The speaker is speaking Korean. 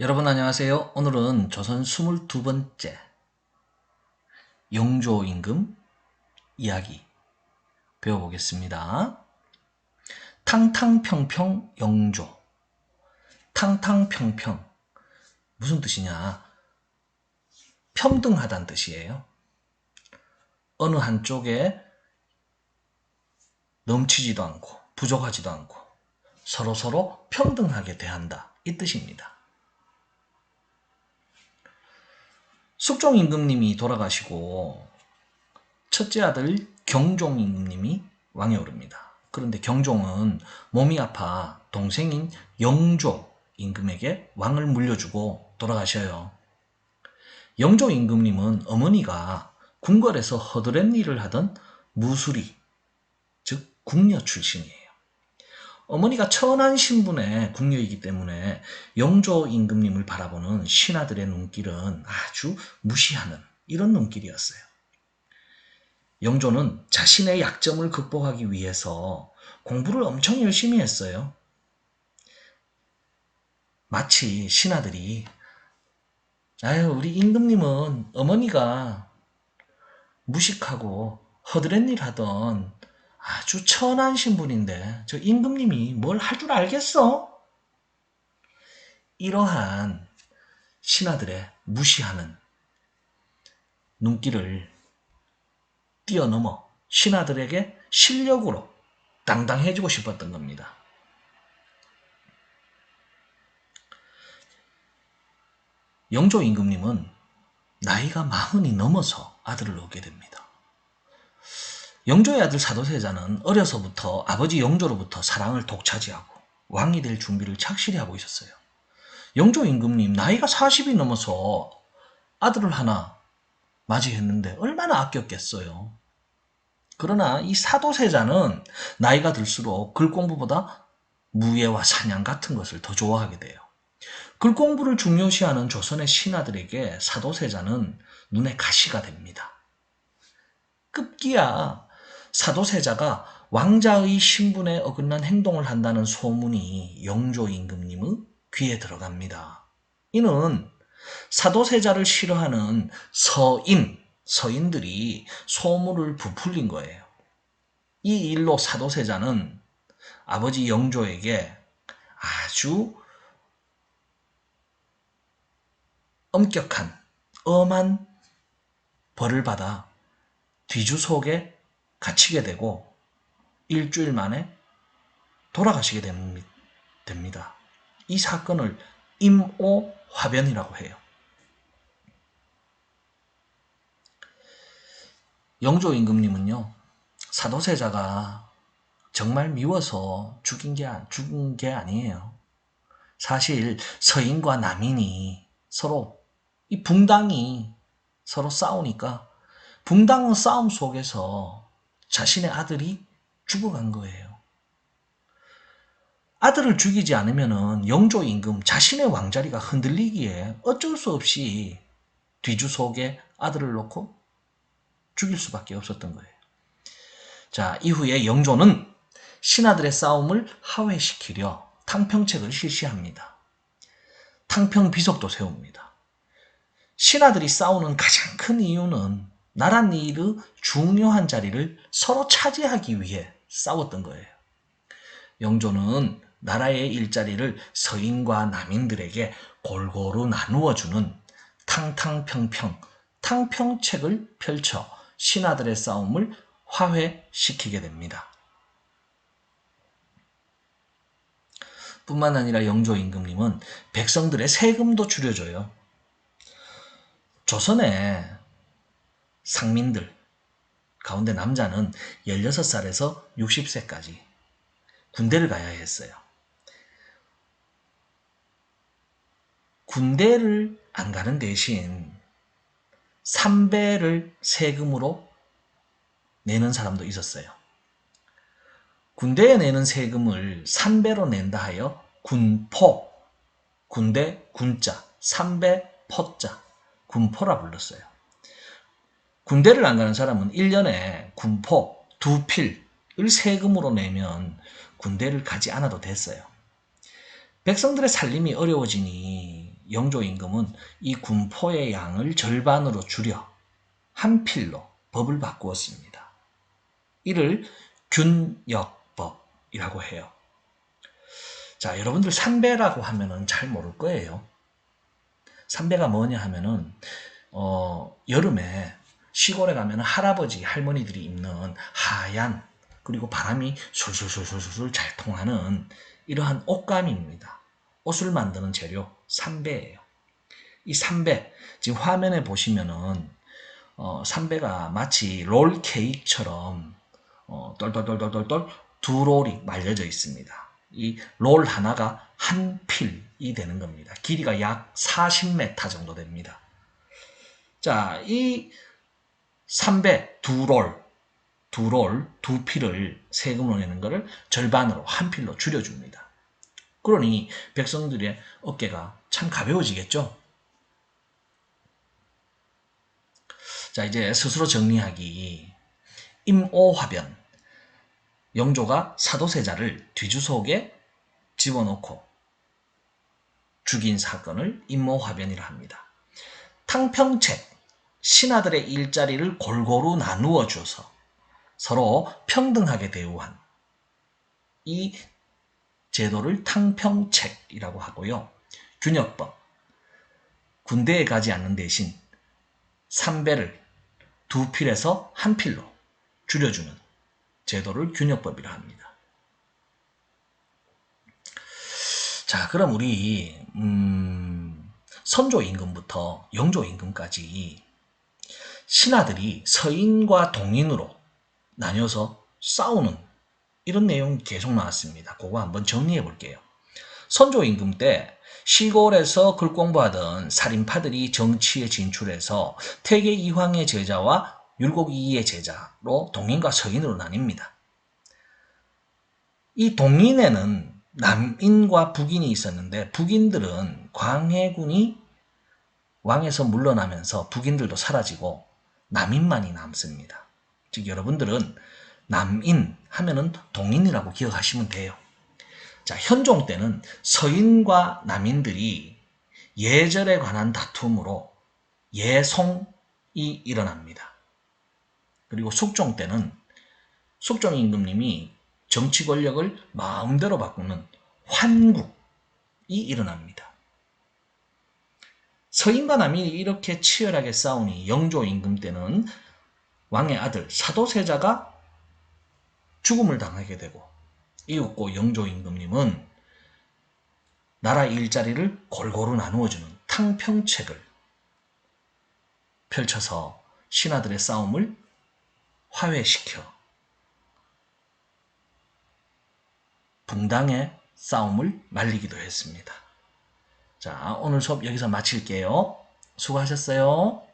여러분 안녕하세요. 오늘은 조선 22번째 영조임금 이야기 배워보겠습니다. 탕탕평평 영조. 탕탕평평 무슨 뜻이냐? 평등하다는 뜻이에요. 어느 한쪽에 넘치지도 않고 부족하지도 않고 서로 평등하게 대한다, 이 뜻입니다. 숙종임금님이 돌아가시고 첫째 아들 경종임금님이 왕에 오릅니다. 그런데 경종은 몸이 아파 동생인 영조 임금에게 왕을 물려주고 돌아가셔요. 영조 임금님은 어머니가 궁궐에서 허드렛 일을 하던 무수리, 즉 궁녀 출신이에요. 어머니가 천한 신분의 궁녀이기 때문에 영조 임금님을 바라보는 신하들의 눈길은 아주 무시하는 이런 눈길이었어요. 영조는 자신의 약점을 극복하기 위해서 공부를 엄청 열심히 했어요. 마치 신하들이 우리 임금님은 어머니가 무식하고 허드렛 일 하던 아주 천한 신분인데 저 임금님이 뭘 할 줄 알겠어? 이러한 신하들의 무시하는 눈길을 뛰어넘어 신하들에게 실력으로 당당해지고 싶었던 겁니다. 영조 임금님은 나이가 40이 넘어서 아들을 얻게 됩니다. 영조의 아들 사도세자는 어려서부터 아버지 영조로부터 사랑을 독차지하고 왕이 될 준비를 착실히 하고 있었어요. 영조 임금님 나이가 40이 넘어서 아들을 하나 맞이했는데 얼마나 아꼈겠어요. 그러나 이 사도세자는 나이가 들수록 글 공부보다 무예와 사냥 같은 것을 더 좋아하게 돼요. 글 공부를 중요시하는 조선의 신하들에게 사도세자는 눈에 가시가 됩니다. 급기야 사도세자가 왕자의 신분에 어긋난 행동을 한다는 소문이 영조 임금님의 귀에 들어갑니다. 이는 사도세자를 싫어하는 서인들이 소문을 부풀린 거예요. 이 일로 사도세자는 아버지 영조에게 아주 엄격한 엄한 벌을 받아 뒤주 속에 갇히게 되고 일주일 만에 돌아가시게 됩니다. 이 사건을 임오화변이라고 해요. 영조 임금님은요, 사도세자가 정말 미워서 죽은 게 아니에요. 사실 서인과 남인이 서로 이 붕당이 서로 싸우니까 붕당의 싸움 속에서 자신의 아들이 죽어간 거예요. 아들을 죽이지 않으면 영조 임금 자신의 왕자리가 흔들리기에 어쩔 수 없이 뒤주 속에 아들을 놓고 죽일 수밖에 없었던 거예요. 자, 이후에 영조는 신하들의 싸움을 하회시키려 탕평책을 실시합니다. 탕평비석도 세웁니다. 신하들이 싸우는 가장 큰 이유는 나랏일의 중요한 자리를 서로 차지하기 위해 싸웠던 거예요. 영조는 나라의 일자리를 서인과 남인들에게 골고루 나누어주는 탕탕평평, 탕평책을 펼쳐 신하들의 싸움을 화해시키게 됩니다. 뿐만 아니라 영조 임금님은 백성들의 세금도 줄여줘요. 조선의 상민들 가운데 남자는 16살에서 60세까지 군대를 가야 했어요. 군대를 안 가는 대신 3배를 세금으로 내는 사람도 있었어요. 군대에 내는 세금을 3배로 낸다 하여 군포, 군대 군자, 3배 포자, 군포라 불렀어요. 군대를 안 가는 사람은 1년에 군포 2필을 세금으로 내면 군대를 가지 않아도 됐어요. 백성들의 살림이 어려워지니 영조 임금은 이 군포의 양을 절반으로 줄여 한 필로 법을 바꾸었습니다. 이를 균역법이라고 해요. 자, 여러분들 삼배라고 하면은 잘 모를 거예요. 삼배가 뭐냐 하면은 여름에 시골에 가면 할아버지 할머니들이 입는 하얀, 그리고 바람이 술술술술술 잘 통하는 이러한 옷감입니다. 옷을 만드는 재료 삼배예요. 이 삼배, 지금 화면에 보시면은 삼배가 마치 롤 케이크처럼 똘똘똘똘똘 두 롤이 말려져 있습니다. 이 롤 하나가 한 필이 되는 겁니다. 길이가 약 40m 정도 됩니다. 자, 이 삼배 두 필을 세금으로 내는 것을 절반으로 한 필로 줄여줍니다. 그러니 백성들의 어깨가 참 가벼워지겠죠? 자, 이제 스스로 정리하기. 임오화변. 영조가 사도세자를 뒤주석에 집어넣고 죽인 사건을 임오화변이라 합니다. 탕평책. 신하들의 일자리를 골고루 나누어 줘서 서로 평등하게 대우한 이 제도를 탕평책이라고 하고요. 균역법. 군대에 가지 않는 대신 삼배를 두 필에서 한 필로 줄여주는 제도를 균역법이라 합니다. 자, 그럼 우리 선조 임금부터 영조 임금까지 신하들이 서인과 동인으로 나뉘어서 싸우는 이런 내용이 계속 나왔습니다. 그거 한번 정리해 볼게요. 선조 임금 때 시골에서 글 공부하던 살인파들이 정치에 진출해서 태계 이황의 제자와 율곡 이이의 제자로 동인과 서인으로 나뉩니다. 이 동인에는 남인과 북인이 있었는데 북인들은 광해군이 왕에서 물러나면서 북인들도 사라지고 남인만이 남습니다. 즉 여러분들은 남인 하면은 동인이라고 기억하시면 돼요. 자, 현종 때는 서인과 남인들이 예절에 관한 다툼으로 예송이 일어납니다. 그리고 숙종 때는 숙종 임금님이 정치 권력을 마음대로 바꾸는 환국이 일어납니다. 서인과 남인이 이렇게 치열하게 싸우니 영조 임금 때는 왕의 아들 사도세자가 죽음을 당하게 되고 이윽고 영조 임금님은 나라 일자리를 골고루 나누어주는 탕평책을 펼쳐서 신하들의 싸움을 화해시켜 붕당의 싸움을 말리기도 했습니다. 자, 오늘 수업 여기서 마칠게요. 수고하셨어요.